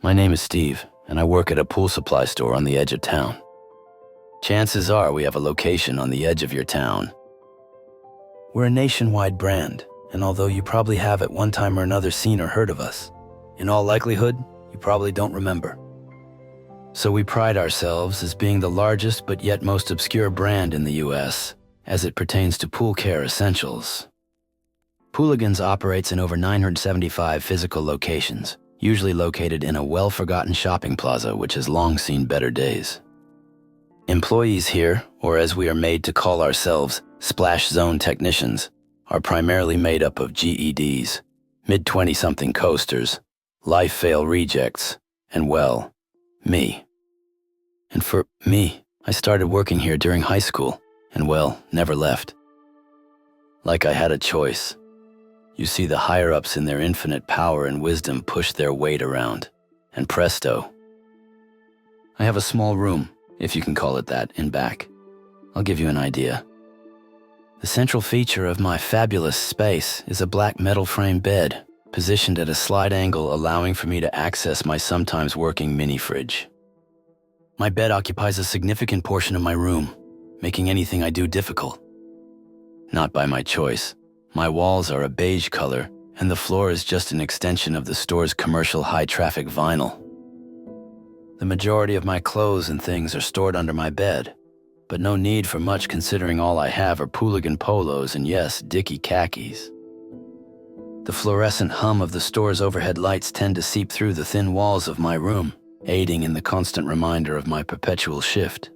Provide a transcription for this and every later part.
My name is Steve, and I work at a pool supply store on the edge of town. Chances are we have a location on the edge of your town. We're a nationwide brand, and although you probably have at one time or another seen or heard of us, in all likelihood, you probably don't remember. So we pride ourselves as being the largest but yet most obscure brand in the US as it pertains to pool care essentials. Pooligan's operates in over 975 physical locations, usually located in a well-forgotten shopping plaza which has long seen better days. Employees here, or as we are made to call ourselves, splash zone technicians, are primarily made up of GEDs, mid-20-something coasters, life fail rejects, and well, me. And for me, I started working here during high school, and well, never left. Like I had a choice. You see the higher-ups in their infinite power and wisdom push their weight around, and presto. I have a small room, if you can call it that, in back. I'll give you an idea. The central feature of my fabulous space is a black metal frame bed, positioned at a slight angle allowing for me to access my sometimes working mini-fridge. My bed occupies a significant portion of my room, making anything I do difficult. Not by my choice. My walls are a beige color, and the floor is just an extension of the store's commercial high-traffic vinyl. The majority of my clothes and things are stored under my bed, but no need for much considering all I have are Pooligan polos and yes, Dickie khakis. The fluorescent hum of the store's overhead lights tend to seep through the thin walls of my room, aiding in the constant reminder of my perpetual shift.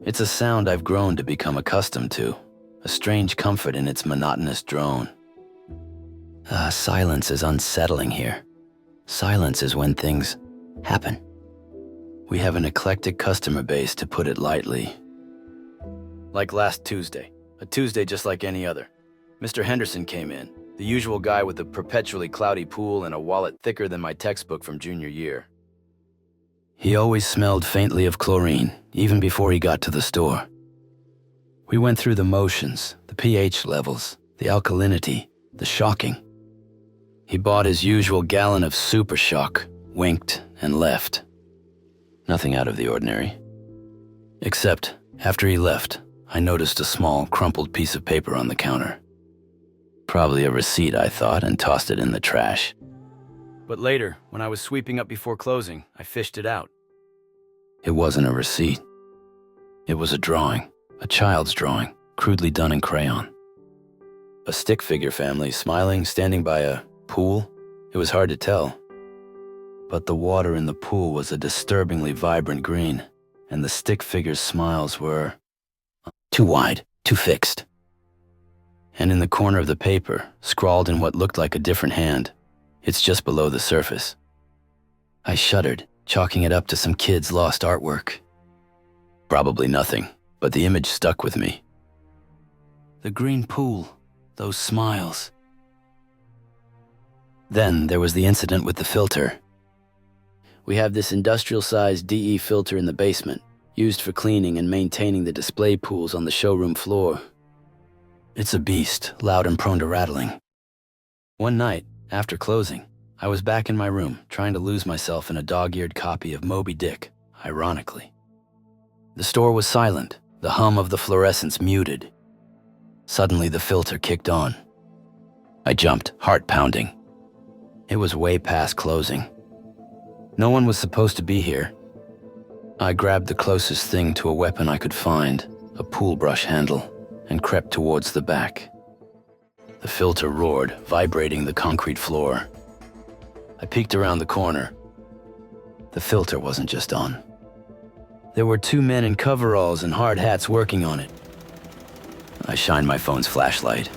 It's a sound I've grown to become accustomed to, a strange comfort in its monotonous drone. Silence is unsettling here. Silence is when things happen. We have an eclectic customer base, to put it lightly. Like last Tuesday, a Tuesday just like any other. Mr. Henderson came in, the usual guy with the perpetually cloudy pool and a wallet thicker than my textbook from junior year. He always smelled faintly of chlorine, even before he got to the store. We went through the motions, the pH levels, the alkalinity, the shocking. He bought his usual gallon of Super Shock, winked, and left. Nothing out of the ordinary. Except, after he left, I noticed a small, crumpled piece of paper on the counter. Probably a receipt, I thought, and tossed it in the trash. But later, when I was sweeping up before closing, I fished it out. It wasn't a receipt. It was a drawing, a child's drawing, crudely done in crayon. A stick figure family smiling, standing by a pool. It was hard to tell. But the water in the pool was a disturbingly vibrant green, and the stick figure's smiles were too wide, too fixed. And in the corner of the paper, scrawled in what looked like a different hand, it's just below the surface. I shuddered, chalking it up to some kid's lost artwork. Probably nothing, but the image stuck with me. The green pool, those smiles. Then there was the incident with the filter. We have this industrial-sized DE filter in the basement, used for cleaning and maintaining the display pools on the showroom floor. It's a beast, loud and prone to rattling. One night, after closing, I was back in my room, trying to lose myself in a dog-eared copy of Moby Dick, ironically. The store was silent, the hum of the fluorescence muted. Suddenly the filter kicked on. I jumped, heart pounding. It was way past closing. No one was supposed to be here. I grabbed the closest thing to a weapon I could find, a pool brush handle, and crept towards the back. The filter roared, vibrating the concrete floor. I peeked around the corner. The filter wasn't just on. There were two men in coveralls and hard hats working on it. I shined my phone's flashlight.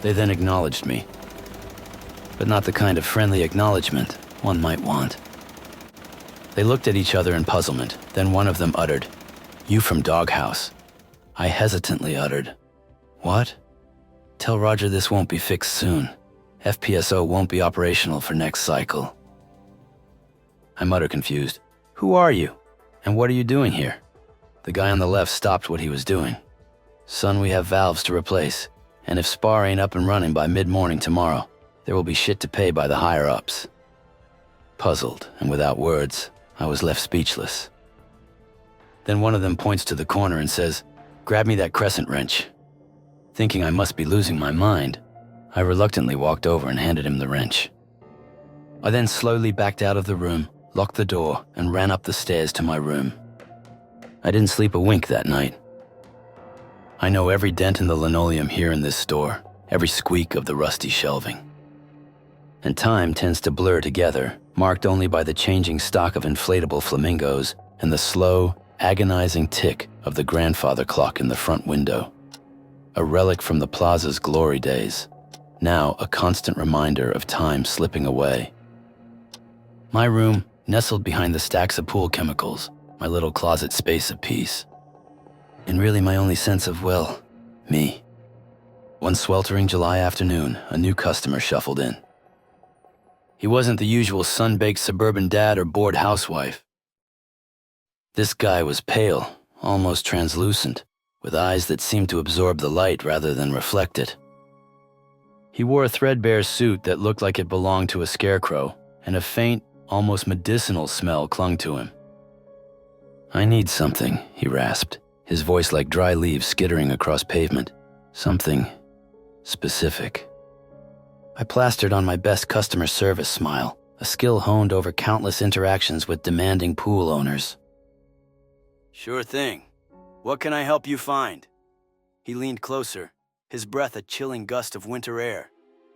They then acknowledged me. But not the kind of friendly acknowledgement one might want. They looked at each other in puzzlement, then one of them uttered, "You from Doghouse." I hesitantly uttered, "What?" "Tell Roger this won't be fixed soon. FPSO won't be operational for next cycle." I muttered confused, "Who are you? And what are you doing here?" The guy on the left stopped what he was doing. "Son, we have valves to replace, and if SPAR ain't up and running by mid-morning tomorrow, there will be shit to pay by the higher-ups." Puzzled and without words, I was left speechless. Then one of them points to the corner and says, "Grab me that crescent wrench." Thinking I must be losing my mind, I reluctantly walked over and handed him the wrench. I then slowly backed out of the room, locked the door, and ran up the stairs to my room. I didn't sleep a wink that night. I know every dent in the linoleum here in this store, every squeak of the rusty shelving. And time tends to blur together, marked only by the changing stock of inflatable flamingos and the slow, agonizing tick of the grandfather clock in the front window. A relic from the plaza's glory days, now a constant reminder of time slipping away. My room, nestled behind the stacks of pool chemicals, my little closet space of peace. And really my only sense of, well, me. One sweltering July afternoon, a new customer shuffled in. He wasn't the usual sun-baked suburban dad or bored housewife. This guy was pale, almost translucent, with eyes that seemed to absorb the light rather than reflect it. He wore a threadbare suit that looked like it belonged to a scarecrow, and a faint, almost medicinal smell clung to him. "I need something," he rasped, his voice like dry leaves skittering across pavement. "Something specific." I plastered on my best customer service smile, a skill honed over countless interactions with demanding pool owners. "Sure thing. What can I help you find?" He leaned closer, his breath a chilling gust of winter air,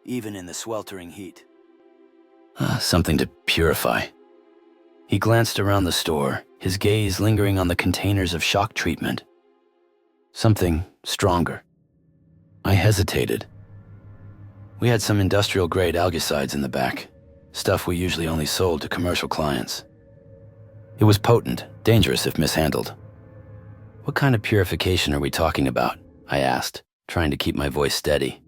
even in the sweltering heat. Something to purify." He glanced around the store, his gaze lingering on the containers of shock treatment. "Something stronger." I hesitated. We had some industrial-grade algicides in the back, stuff we usually only sold to commercial clients. It was potent, dangerous if mishandled. "What kind of purification are we talking about?" I asked, trying to keep my voice steady.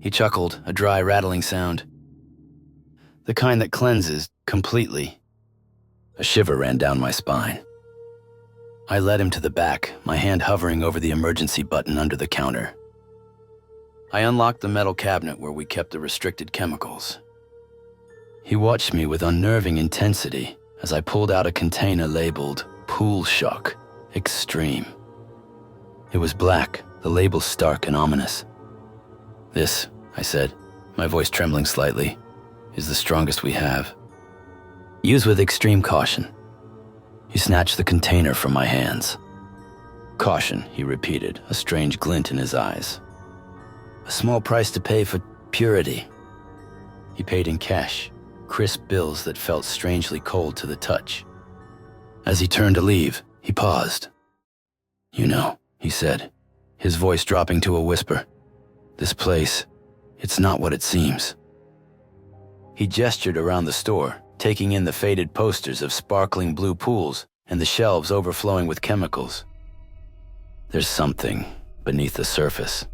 He chuckled, a dry, rattling sound. "The kind that cleanses completely." A shiver ran down my spine. I led him to the back, my hand hovering over the emergency button under the counter. I unlocked the metal cabinet where we kept the restricted chemicals. He watched me with unnerving intensity as I pulled out a container labeled Pool Shock Extreme. It was black, the label stark and ominous. "This," I said, my voice trembling slightly, "is the strongest we have. Use with extreme caution." He snatched the container from my hands. "Caution," he repeated, a strange glint in his eyes. "A small price to pay for purity." He paid in cash, crisp bills that felt strangely cold to the touch. As he turned to leave, he paused. "You know," he said, his voice dropping to a whisper, "this place, it's not what it seems." He gestured around the store, taking in the faded posters of sparkling blue pools and the shelves overflowing with chemicals. "There's something beneath the surface."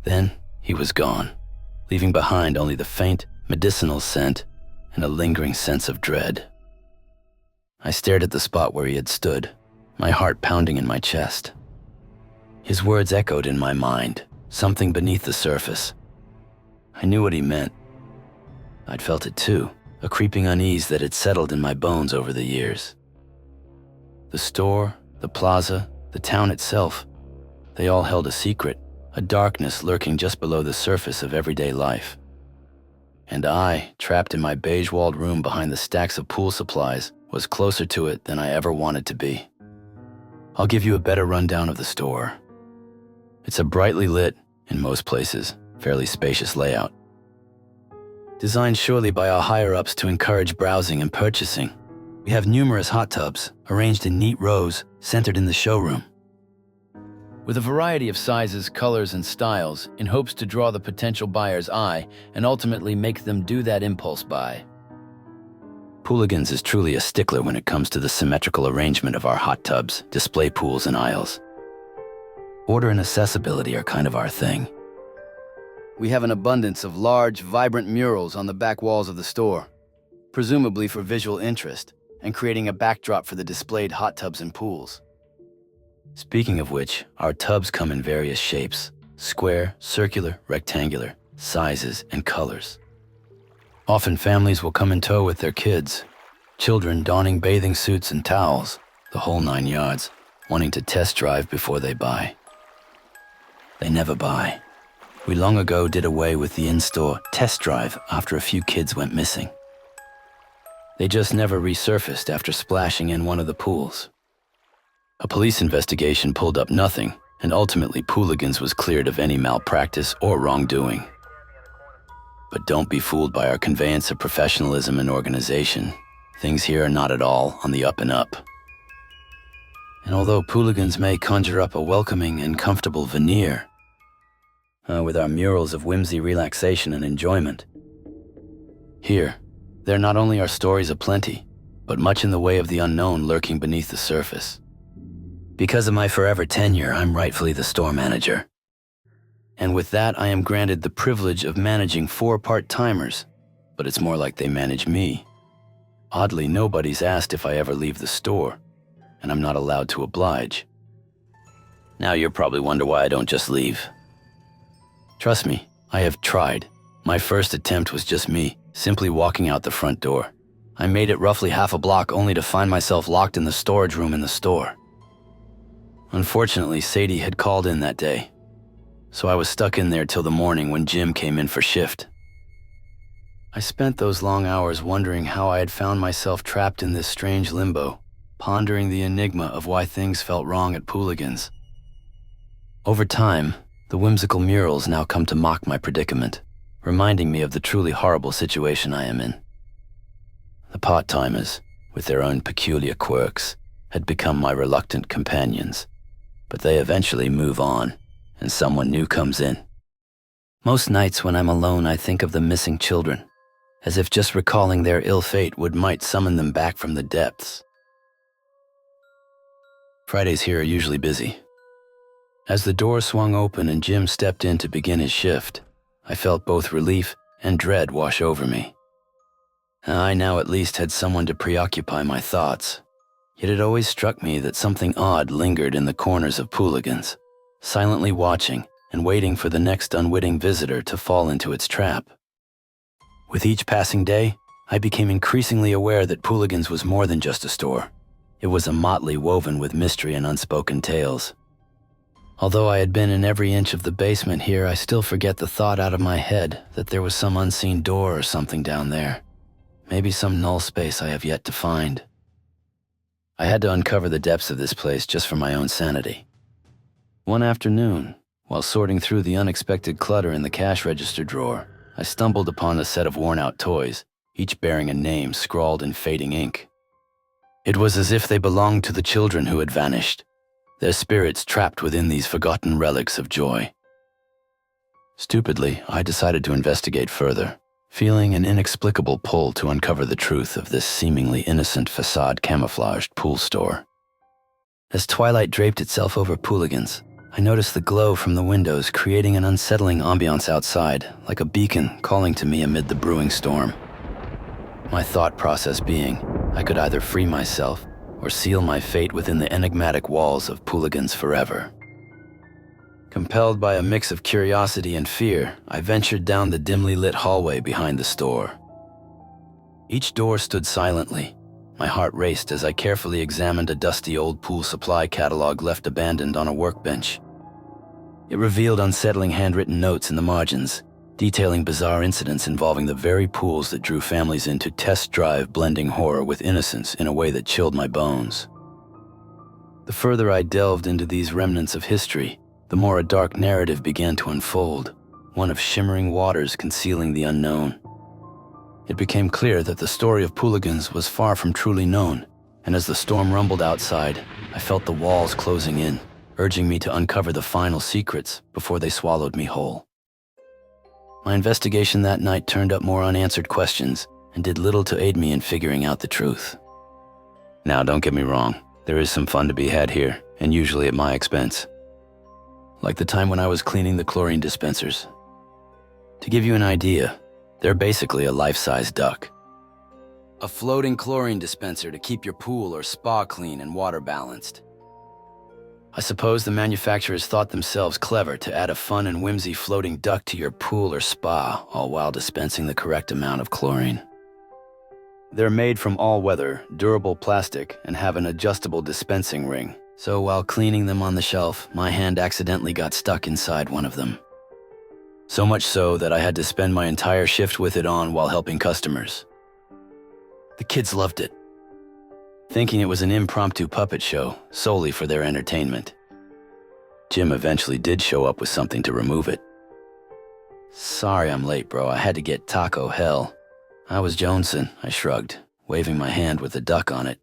Then he was gone, leaving behind only the faint, medicinal scent and a lingering sense of dread. I stared at the spot where he had stood, my heart pounding in my chest. His words echoed in my mind, something beneath the surface. I knew what he meant. I'd felt it too, a creeping unease that had settled in my bones over the years. The store, the plaza, the town itself, they all held a secret, a darkness lurking just below the surface of everyday life. And I, trapped in my beige-walled room behind the stacks of pool supplies, was closer to it than I ever wanted to be. I'll give you a better rundown of the store. It's a brightly lit, in most places, fairly spacious layout. Designed surely by our higher-ups to encourage browsing and purchasing, we have numerous hot tubs, arranged in neat rows, centered in the showroom. With a variety of sizes, colors, and styles, in hopes to draw the potential buyer's eye and ultimately make them do that impulse buy. Pooligan's is truly a stickler when it comes to the symmetrical arrangement of our hot tubs, display pools, and aisles. Order and accessibility are kind of our thing. We have an abundance of large, vibrant murals on the back walls of the store, presumably for visual interest and creating a backdrop for the displayed hot tubs and pools. Speaking of which, our tubs come in various shapes: square, circular, rectangular, sizes, and colors. Often families will come in tow with their kids, children donning bathing suits and towels, the whole 9 yards, wanting to test drive before they buy. They never buy. We long ago did away with the in-store test drive after a few kids went missing. They just never resurfaced after splashing in one of the pools. A police investigation pulled up nothing, and ultimately Pooligans was cleared of any malpractice or wrongdoing. But don't be fooled by our conveyance of professionalism and organization. Things here are not at all on the up and up. And although Pooligans may conjure up a welcoming and comfortable veneer, with our murals of whimsy, relaxation, and enjoyment, here, there not only are stories aplenty, but much in the way of the unknown lurking beneath the surface. Because of my forever tenure, I'm rightfully the store manager. And with that, I am granted the privilege of managing 4 part-timers, but it's more like they manage me. Oddly, nobody's asked if I ever leave the store, and I'm not allowed to oblige. Now you'll probably wonder why I don't just leave. Trust me, I have tried. My first attempt was just me, simply walking out the front door. I made it roughly half a block only to find myself locked in the storage room in the store. Unfortunately, Sadie had called in that day, so I was stuck in there till the morning when Jim came in for shift. I spent those long hours wondering how I had found myself trapped in this strange limbo, pondering the enigma of why things felt wrong at Pooligans. Over time, the whimsical murals now come to mock my predicament, reminding me of the truly horrible situation I am in. The part-timers, with their own peculiar quirks, had become my reluctant companions, but they eventually move on, and someone new comes in. Most nights when I'm alone, I think of the missing children, as if just recalling their ill fate might summon them back from the depths. Fridays here are usually busy. As the door swung open and Jim stepped in to begin his shift, I felt both relief and dread wash over me. I now at least had someone to preoccupy my thoughts, yet it always struck me that something odd lingered in the corners of Pooligans, silently watching and waiting for the next unwitting visitor to fall into its trap. With each passing day, I became increasingly aware that Pooligans was more than just a store. It was a motley woven with mystery and unspoken tales. Although I had been in every inch of the basement here, I still forget the thought out of my head that there was some unseen door or something down there. Maybe some null space I have yet to find. I had to uncover the depths of this place just for my own sanity. One afternoon, while sorting through the unexpected clutter in the cash register drawer, I stumbled upon a set of worn-out toys, each bearing a name scrawled in fading ink. It was as if they belonged to the children who had vanished, their spirits trapped within these forgotten relics of joy. Stupidly, I decided to investigate further, feeling an inexplicable pull to uncover the truth of this seemingly innocent facade-camouflaged pool store. As twilight draped itself over Pooligans, I noticed the glow from the windows creating an unsettling ambiance outside, like a beacon calling to me amid the brewing storm. My thought process being, I could either free myself or seal my fate within the enigmatic walls of Pooligans forever. Compelled by a mix of curiosity and fear, I ventured down the dimly lit hallway behind the store. Each door stood silently. My heart raced as I carefully examined a dusty old pool supply catalog left abandoned on a workbench. It revealed unsettling handwritten notes in the margins, detailing bizarre incidents involving the very pools that drew families in to test drive, blending horror with innocence in a way that chilled my bones. The further I delved into these remnants of history, the more a dark narrative began to unfold, one of shimmering waters concealing the unknown. It became clear that the story of Pooligans was far from truly known, and as the storm rumbled outside, I felt the walls closing in, urging me to uncover the final secrets before they swallowed me whole. My investigation that night turned up more unanswered questions and did little to aid me in figuring out the truth. Now, don't get me wrong, there is some fun to be had here, and usually at my expense. Like the time when I was cleaning the chlorine dispensers. To give you an idea, they're basically a life-size duck. A floating chlorine dispenser to keep your pool or spa clean and water balanced. I suppose the manufacturers thought themselves clever to add a fun and whimsy floating duck to your pool or spa, all while dispensing the correct amount of chlorine. They're made from all-weather, durable plastic and have an adjustable dispensing ring. So while cleaning them on the shelf, my hand accidentally got stuck inside one of them. So much so that I had to spend my entire shift with it on while helping customers. The kids loved it, thinking it was an impromptu puppet show solely for their entertainment. Jim eventually did show up with something to remove it. Sorry I'm late, bro. I had to get Taco Hell. I was jonesing, I shrugged, waving my hand with the duck on it.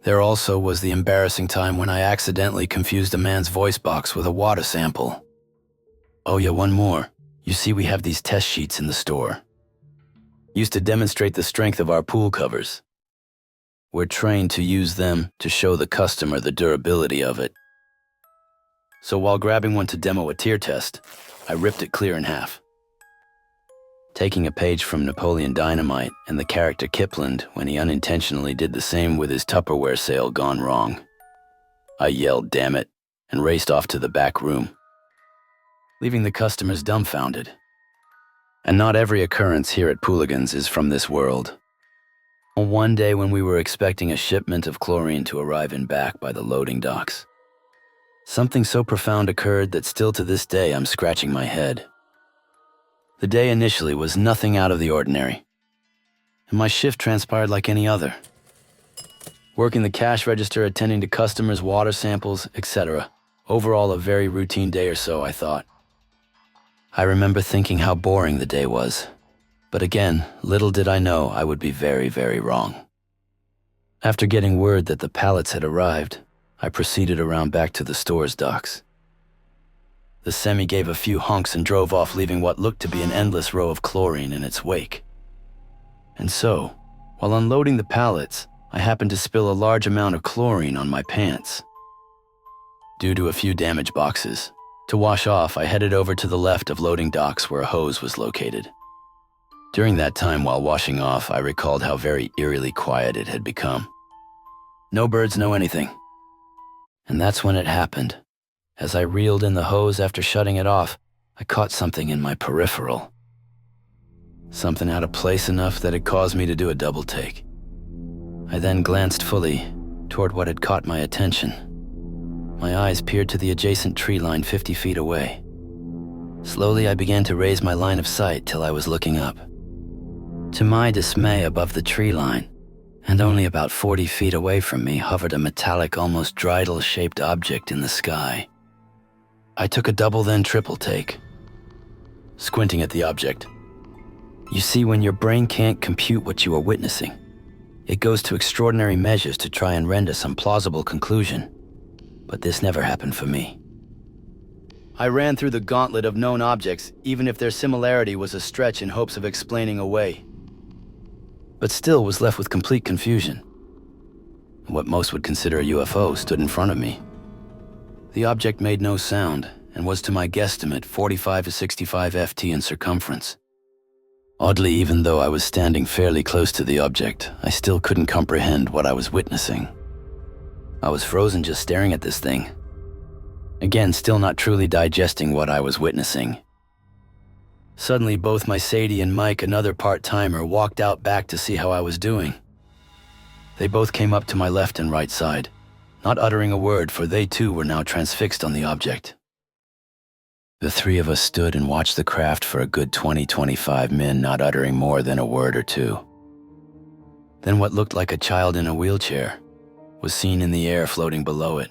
There also was the embarrassing time when I accidentally confused a man's voice box with a water sample. Oh yeah, one more. You see, we have these test sheets in the store. Used to demonstrate the strength of our pool covers. We're trained to use them to show the customer the durability of it. So while grabbing one to demo a tear test, I ripped it clear in half. Taking a page from Napoleon Dynamite and the character Kipling when he unintentionally did the same with his Tupperware sale gone wrong. I yelled, "Damn it," and raced off to the back room, leaving the customers dumbfounded. And not every occurrence here at Pooligan's is from this world. One day when we were expecting a shipment of chlorine to arrive in back by the loading docks, something so profound occurred that still to this day I'm scratching my head. The day initially was nothing out of the ordinary, and my shift transpired like any other. Working the cash register, attending to customers' water samples, etc. Overall, a very routine day or so, I thought. I remember thinking how boring the day was, but again, little did I know I would be very, very wrong. After getting word that the pallets had arrived, I proceeded around back to the store's docks. The semi gave a few honks and drove off, leaving what looked to be an endless row of chlorine in its wake. And so, while unloading the pallets, I happened to spill a large amount of chlorine on my pants. Due to a few damaged boxes, to wash off, I headed over to the left of loading docks where a hose was located. During that time while washing off, I recalled how very eerily quiet it had become. No birds know anything. And that's when it happened. As I reeled in the hose after shutting it off, I caught something in my peripheral. Something out of place enough that it caused me to do a double take. I then glanced fully toward what had caught my attention. My eyes peered to the adjacent tree line 50 feet away. Slowly I began to raise my line of sight till I was looking up. To my dismay, above the tree line, and only about 40 feet away from me, hovered a metallic, almost dreidel-shaped object in the sky. I took a double then triple take, squinting at the object. You see, when your brain can't compute what you are witnessing, it goes to extraordinary measures to try and render some plausible conclusion. But this never happened for me. I ran through the gauntlet of known objects, even if their similarity was a stretch in hopes of explaining away. But still was left with complete confusion. What most would consider a UFO stood in front of me. The object made no sound and was, to my guesstimate, 45 to 65 ft in circumference. Oddly, even though I was standing fairly close to the object, I still couldn't comprehend what I was witnessing. I was frozen just staring at this thing. Again, still not truly digesting what I was witnessing. Suddenly, both my Sadie and Mike, another part-timer, walked out back to see how I was doing. They both came up to my left and right side, not uttering a word, for they too were now transfixed on the object. The three of us stood and watched the craft for a good 20-25 min, not uttering more than a word or two. Then what looked like a child in a wheelchair was seen in the air floating below it.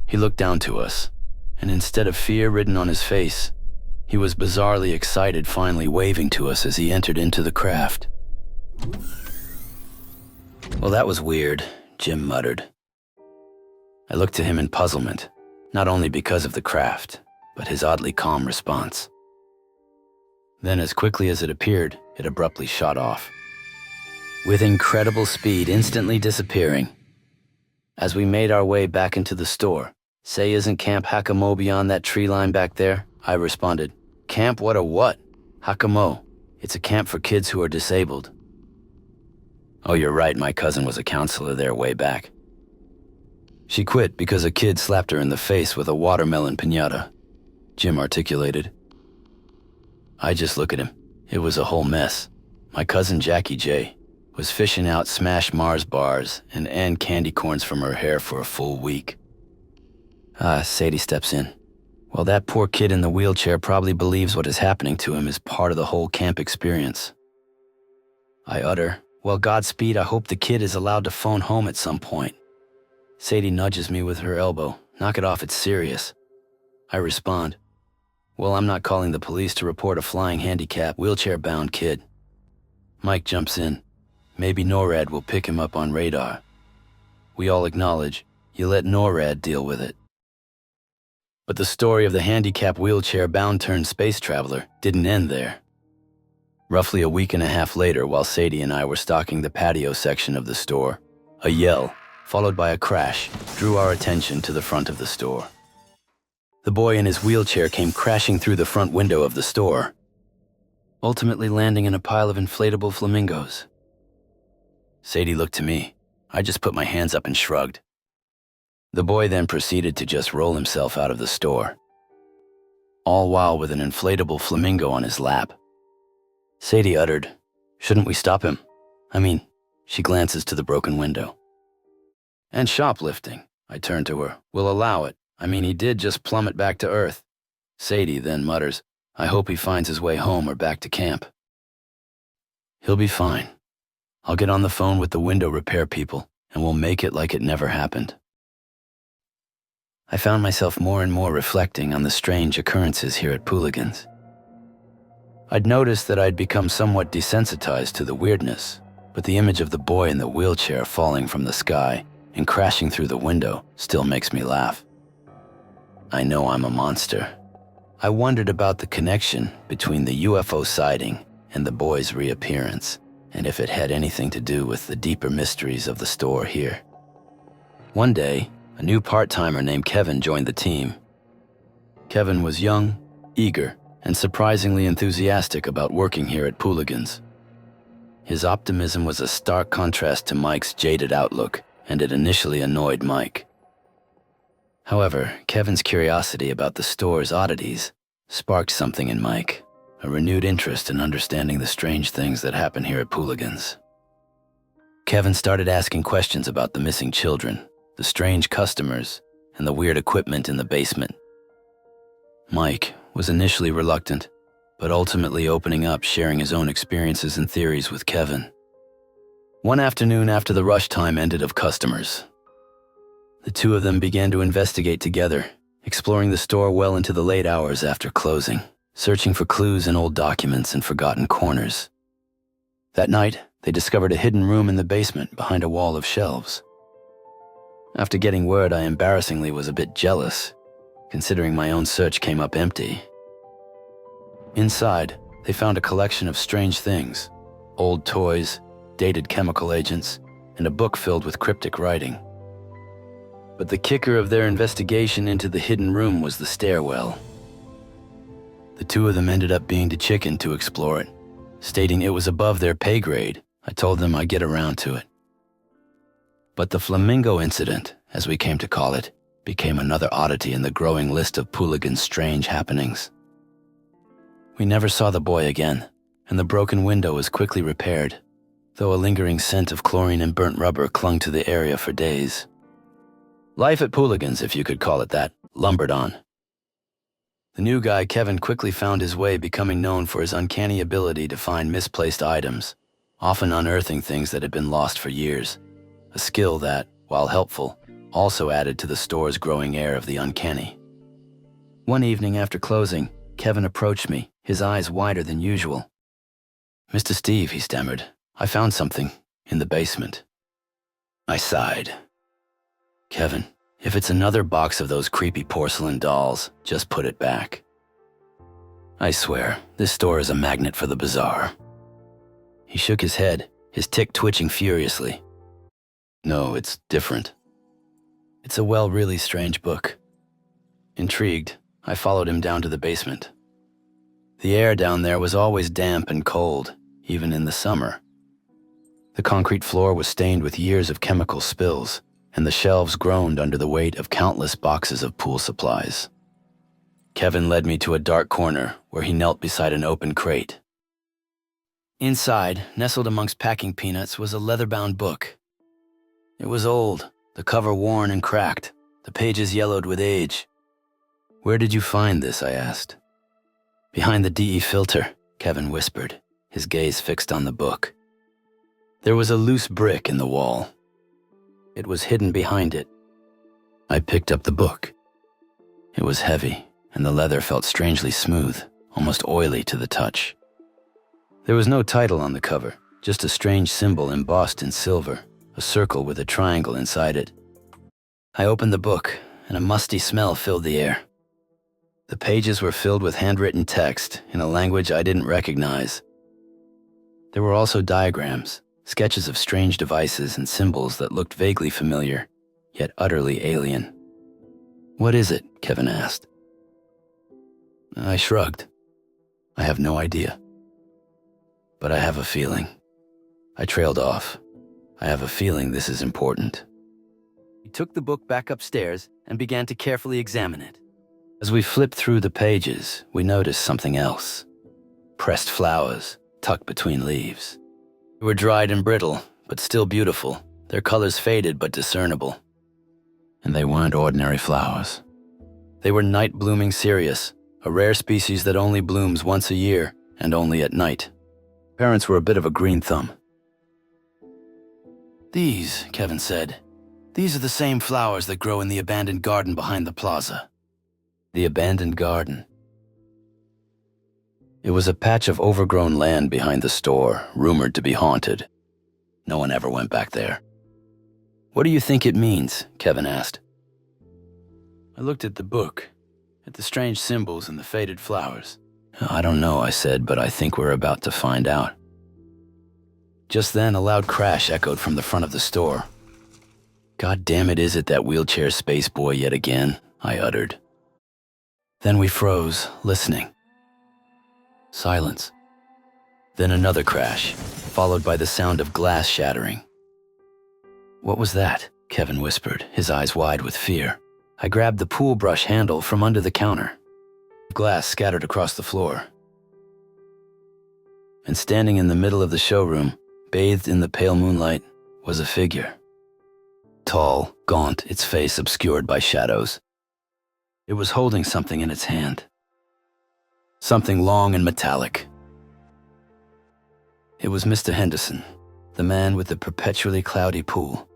He looked down to us, and instead of fear written on his face, he was bizarrely excited, finally waving to us as he entered into the craft. "Well, that was weird," Jim muttered. I looked to him in puzzlement, not only because of the craft, but his oddly calm response. Then, as quickly as it appeared, it abruptly shot off, with incredible speed, instantly disappearing. As we made our way back into the store, "Say, isn't Camp Hakamo beyond that tree line back there?" I responded. "Camp what a what?" "Hakamo. It's a camp for kids who are disabled." "Oh, you're right, my cousin was a counselor there way back. She quit because a kid slapped her in the face with a watermelon piñata, Jim articulated. I just look at him. It was a whole mess. My cousin Jackie J was fishing out Smash Mars bars and candy corns from her hair for a full week. Sadie steps in. Well, that poor kid in the wheelchair probably believes what is happening to him is part of the whole camp experience. I utter, well, Godspeed, I hope the kid is allowed to phone home at some point. Sadie nudges me with her elbow. Knock it off, it's serious. I respond, well, I'm not calling the police to report a flying handicap, wheelchair-bound kid. Mike jumps in. Maybe NORAD will pick him up on radar. We all acknowledge, you let NORAD deal with it. But the story of the handicapped wheelchair-bound turned space traveler didn't end there. Roughly a week and a half later, while Sadie and I were stocking the patio section of the store, a yell, followed by a crash, drew our attention to the front of the store. The boy in his wheelchair came crashing through the front window of the store, ultimately landing in a pile of inflatable flamingos. Sadie looked to me. I just put my hands up and shrugged. The boy then proceeded to just roll himself out of the store, all while with an inflatable flamingo on his lap. Sadie uttered, shouldn't we stop him? She glances to the broken window. And shoplifting, I turn to her, we'll allow it. He did just plummet back to Earth. Sadie then mutters, I hope he finds his way home or back to camp. He'll be fine. I'll get on the phone with the window repair people, and we'll make it like it never happened. I found myself more and more reflecting on the strange occurrences here at Pooligan's. I'd noticed that I'd become somewhat desensitized to the weirdness, but the image of the boy in the wheelchair falling from the sky and crashing through the window still makes me laugh. I know I'm a monster. I wondered about the connection between the UFO sighting and the boy's reappearance, and if it had anything to do with the deeper mysteries of the store here. One day, a new part-timer named Kevin joined the team. Kevin was young, eager, and surprisingly enthusiastic about working here at Pooligan's. His optimism was a stark contrast to Mike's jaded outlook, and it initially annoyed Mike. However, Kevin's curiosity about the store's oddities sparked something in Mike, a renewed interest in understanding the strange things that happen here at Pooligan's. Kevin started asking questions about the missing children, the strange customers, and the weird equipment in the basement. Mike was initially reluctant, but ultimately opening up, sharing his own experiences and theories with Kevin. One afternoon after the rush time ended of customers, the two of them began to investigate together, exploring the store well into the late hours after closing, searching for clues in old documents and forgotten corners. That night, they discovered a hidden room in the basement behind a wall of shelves. After getting word, I embarrassingly was a bit jealous, considering my own search came up empty. Inside, they found a collection of strange things, old toys, dated chemical agents, and a book filled with cryptic writing. But the kicker of their investigation into the hidden room was the stairwell. The two of them ended up being too chicken to explore it, stating it was above their pay grade. I told them I'd get around to it. But the flamingo incident, as we came to call it, became another oddity in the growing list of Pooligan's strange happenings. We never saw the boy again, and the broken window was quickly repaired, though a lingering scent of chlorine and burnt rubber clung to the area for days. Life at Pooligan's, if you could call it that, lumbered on. The new guy, Kevin, quickly found his way, becoming known for his uncanny ability to find misplaced items, often unearthing things that had been lost for years, a skill that, while helpful, also added to the store's growing air of the uncanny. One evening after closing, Kevin approached me, his eyes wider than usual. "Mr. Steve," he stammered, "I found something in the basement." I sighed. "Kevin, if it's another box of those creepy porcelain dolls, just put it back. I swear, this store is a magnet for the bizarre." He shook his head, his tic twitching furiously. "No, it's different. It's a really strange book." Intrigued, I followed him down to the basement. The air down there was always damp and cold, even in the summer. The concrete floor was stained with years of chemical spills, and the shelves groaned under the weight of countless boxes of pool supplies. Kevin led me to a dark corner where he knelt beside an open crate. Inside, nestled amongst packing peanuts, was a leather-bound book. It was old, the cover worn and cracked, the pages yellowed with age. "Where did you find this?" I asked. "Behind the DE filter," Kevin whispered, his gaze fixed on the book. There was a loose brick in the wall. It was hidden behind it. I picked up the book. It was heavy, and the leather felt strangely smooth, almost oily to the touch. There was no title on the cover, just a strange symbol embossed in silver, a circle with a triangle inside it. I opened the book, and a musty smell filled the air. The pages were filled with handwritten text in a language I didn't recognize. There were also diagrams, sketches of strange devices and symbols that looked vaguely familiar, yet utterly alien. "What is it?" Kevin asked. I shrugged. "I have no idea. But I have a feeling." I trailed off. "I have a feeling this is important." He took the book back upstairs and began to carefully examine it. As we flipped through the pages, we noticed something else. Pressed flowers, tucked between leaves. They were dried and brittle, but still beautiful, their colors faded but discernible. And they weren't ordinary flowers. They were night-blooming cereus, a rare species that only blooms once a year, and only at night. Parents were a bit of a green thumb. "These," Kevin said, "these are the same flowers that grow in the abandoned garden behind the plaza." The abandoned garden. It was a patch of overgrown land behind the store, rumored to be haunted. No one ever went back there. "What do you think it means?" Kevin asked. I looked at the book, at the strange symbols and the faded flowers. "I don't know," I said, "but I think we're about to find out." Just then, a loud crash echoed from the front of the store. "God damn it, is it that wheelchair space boy yet again?" I uttered. Then we froze, listening. Silence. Then another crash, followed by the sound of glass shattering. "What was that?" Kevin whispered, his eyes wide with fear. I grabbed the pool brush handle from under the counter. Glass scattered across the floor. And standing in the middle of the showroom, bathed in the pale moonlight, was a figure. Tall, gaunt, its face obscured by shadows. It was holding something in its hand. Something long and metallic. It was Mr. Henderson, the man with the perpetually cloudy pool.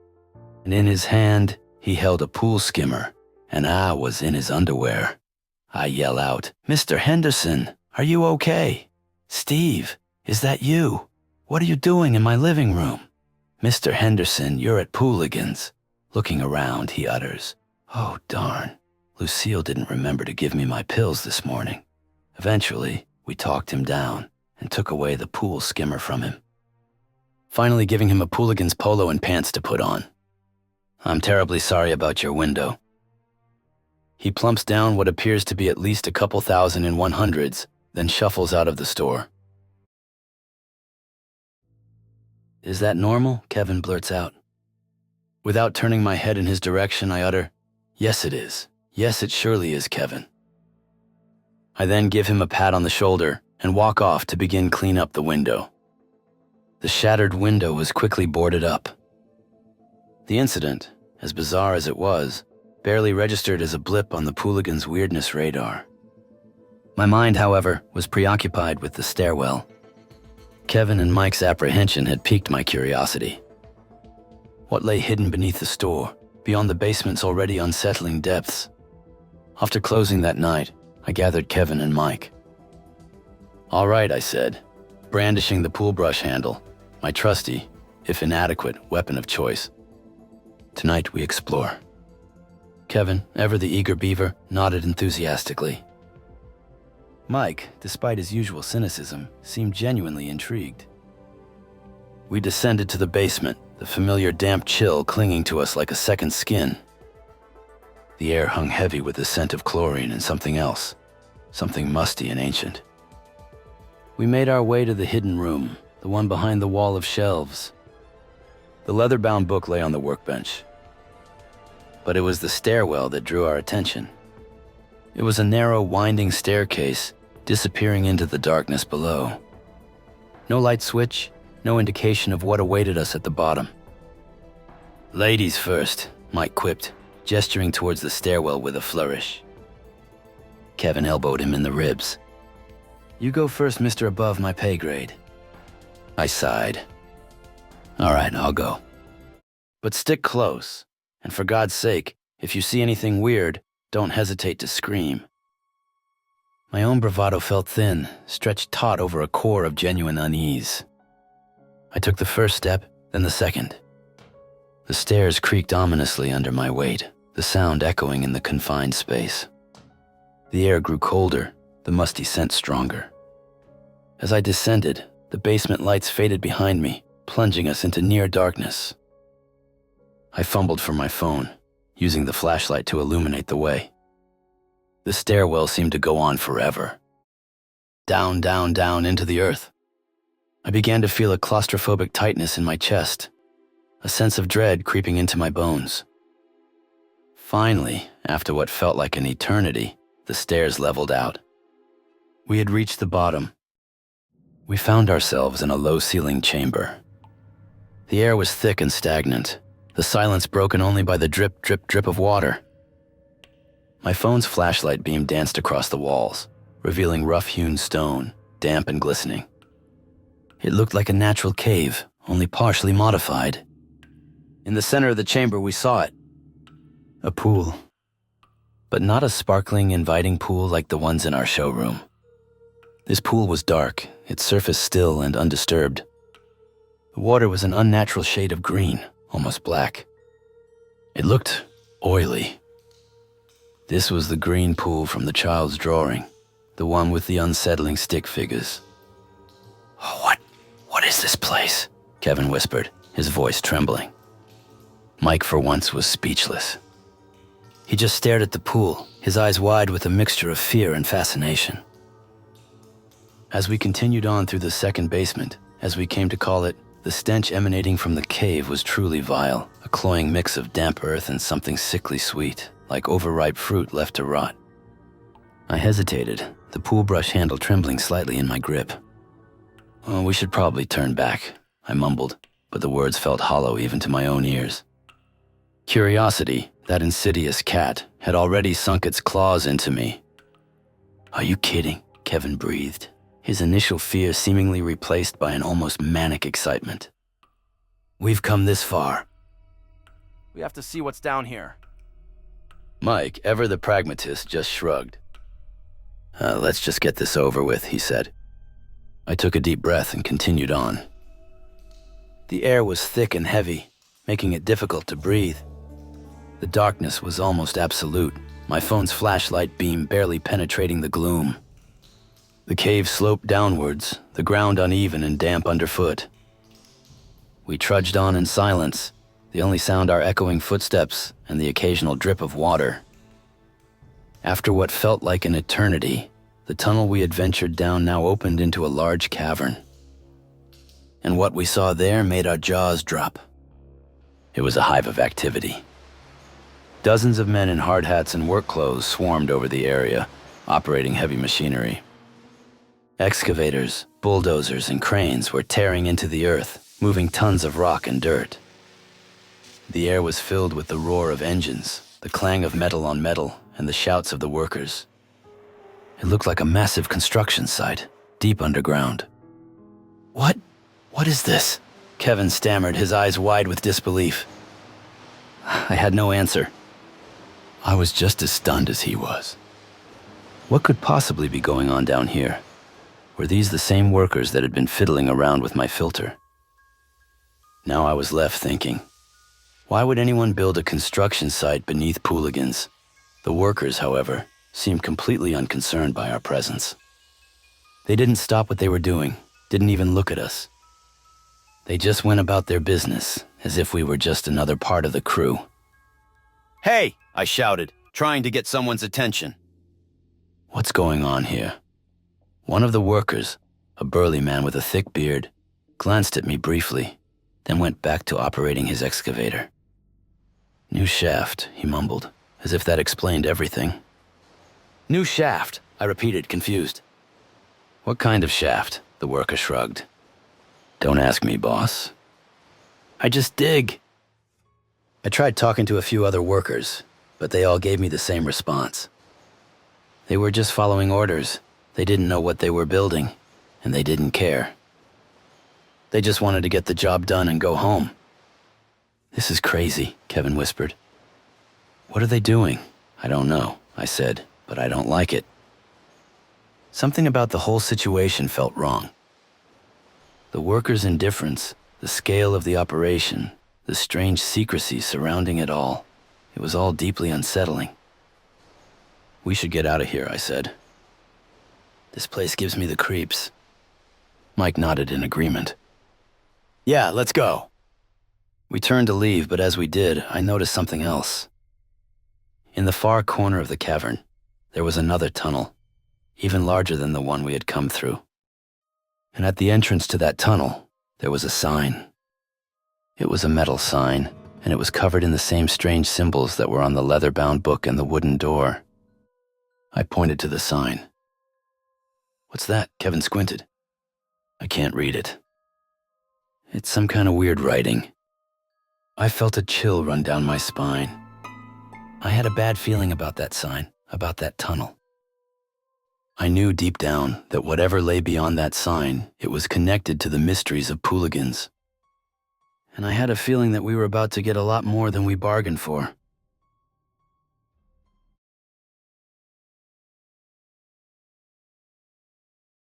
And in his hand, he held a pool skimmer, and I was in his underwear. I yell out, "Mr. Henderson, are you okay? Steve, is that you? What are you doing in my living room?" "Mr. Henderson, you're at Pooligan's." Looking around, he utters, "Oh, darn. Lucille didn't remember to give me my pills this morning." Eventually, we talked him down and took away the pool skimmer from him, finally giving him a Pooligan's polo and pants to put on. "I'm terribly sorry about your window." He plumps down what appears to be at least a couple thousand in 100s, then shuffles out of the store. "Is that normal?" Kevin blurts out. Without turning my head in his direction, I utter, "Yes, it is. Yes, it surely is, Kevin." I then give him a pat on the shoulder and walk off to begin clean up the window. The shattered window was quickly boarded up. The incident, as bizarre as it was, barely registered as a blip on the Pooligan's weirdness radar. My mind, however, was preoccupied with the stairwell. Kevin and Mike's apprehension had piqued my curiosity. What lay hidden beneath the store, beyond the basement's already unsettling depths? After closing that night, I gathered Kevin and Mike. "All right," I said, brandishing the pool brush handle, my trusty, if inadequate, weapon of choice. "Tonight we explore." Kevin, ever the eager beaver, nodded enthusiastically. Mike, despite his usual cynicism, seemed genuinely intrigued. We descended to the basement, the familiar damp chill clinging to us like a second skin. The air hung heavy with the scent of chlorine and something else, something musty and ancient. We made our way to the hidden room, the one behind the wall of shelves. The leather-bound book lay on the workbench. but it was the stairwell that drew our attention. It was a narrow, winding staircase disappearing into the darkness below. No light switch, no indication of what awaited us at the bottom. "Ladies first," Mike quipped, gesturing towards the stairwell with a flourish. Kevin elbowed him in the ribs. "You go first, Mr. Above my pay grade." I sighed. "All right, I'll go. But stick close, and for God's sake, if you see anything weird, don't hesitate to scream." My own bravado felt thin, stretched taut over a core of genuine unease. I took the first step, then the second. The stairs creaked ominously under my weight, the sound echoing in the confined space. The air grew colder, the musty scent stronger. As I descended, the basement lights faded behind me, plunging us into near darkness. I fumbled for my phone, using the flashlight to illuminate the way. The stairwell seemed to go on forever. Down, down, down into the earth. I began to feel a claustrophobic tightness in my chest, a sense of dread creeping into my bones. Finally, after what felt like an eternity, the stairs leveled out. We had reached the bottom. We found ourselves in a low-ceilinged chamber. The air was thick and stagnant, the silence broken only by the drip, drip, drip of water. My phone's flashlight beam danced across the walls, revealing rough-hewn stone, damp and glistening. It looked like a natural cave, only partially modified. In the center of the chamber, we saw it. A pool. But not a sparkling, inviting pool like the ones in our showroom. This pool was dark, its surface still and undisturbed. The water was an unnatural shade of green, almost black. It looked oily. This was the green pool from the child's drawing, the one with the unsettling stick figures. What is this place?" Kevin whispered, his voice trembling. Mike, for once, was speechless. He just stared at the pool, his eyes wide with a mixture of fear and fascination. As we continued on through the second basement, as we came to call it, the stench emanating from the cave was truly vile, a cloying mix of damp earth and something sickly sweet, like overripe fruit left to rot. I hesitated, the pool brush handle trembling slightly in my grip. "Oh, we should probably turn back," I mumbled, but the words felt hollow even to my own ears. Curiosity, that insidious cat, had already sunk its claws into me. "Are you kidding?" Kevin breathed, his initial fear seemingly replaced by an almost manic excitement. "We've come this far. We have to see what's down here." Mike, ever the pragmatist, just shrugged. Let's just get this over with," he said. I took a deep breath and continued on. The air was thick and heavy, making it difficult to breathe. The darkness was almost absolute, my phone's flashlight beam barely penetrating the gloom. The cave sloped downwards, the ground uneven and damp underfoot. We trudged on in silence, the only sound our echoing footsteps and the occasional drip of water. After what felt like an eternity, the tunnel we had ventured down now opened into a large cavern. And what we saw there made our jaws drop. It was a hive of activity. Dozens of men in hard hats and work clothes swarmed over the area, operating heavy machinery. Excavators, bulldozers, and cranes were tearing into the earth, moving tons of rock and dirt. The air was filled with the roar of engines, the clang of metal on metal, and the shouts of the workers. It looked like a massive construction site, deep underground. What is this?" Kevin stammered, his eyes wide with disbelief. I had no answer. I was just as stunned as he was. What could possibly be going on down here? Were these the same workers that had been fiddling around with my filter? Now I was left thinking, why would anyone build a construction site beneath Pooligan's? The workers, however, seemed completely unconcerned by our presence. They didn't stop what they were doing, didn't even look at us. They just went about their business, as if we were just another part of the crew. "Hey!" I shouted, trying to get someone's attention. What's going on here? One of the workers, a burly man with a thick beard, glanced at me briefly, then went back to operating his excavator. New shaft, he mumbled, as if that explained everything. New shaft, I repeated, confused. What kind of shaft? The worker shrugged. Don't ask me, boss. I just dig. I tried talking to a few other workers, but they all gave me the same response. They were just following orders. They didn't know what they were building, and they didn't care. They just wanted to get the job done and go home. This is crazy, Kevin whispered. What are they doing? I don't know, I said, but I don't like it. Something about the whole situation felt wrong. The workers' indifference, the scale of the operation, the strange secrecy surrounding it all. It was all deeply unsettling. We should get out of here, I said. This place gives me the creeps. Mike nodded in agreement. Yeah, let's go. We turned to leave, but as we did, I noticed something else. In the far corner of the cavern, there was another tunnel, even larger than the one we had come through. And at the entrance to that tunnel, there was a sign. It was a metal sign, and it was covered in the same strange symbols that were on the leather-bound book and the wooden door. I pointed to the sign. What's that? Kevin squinted. I can't read it. It's some kind of weird writing. I felt a chill run down my spine. I had a bad feeling about that sign, about that tunnel. I knew deep down that whatever lay beyond that sign, it was connected to the mysteries of Pooligans. And I had a feeling that we were about to get a lot more than we bargained for.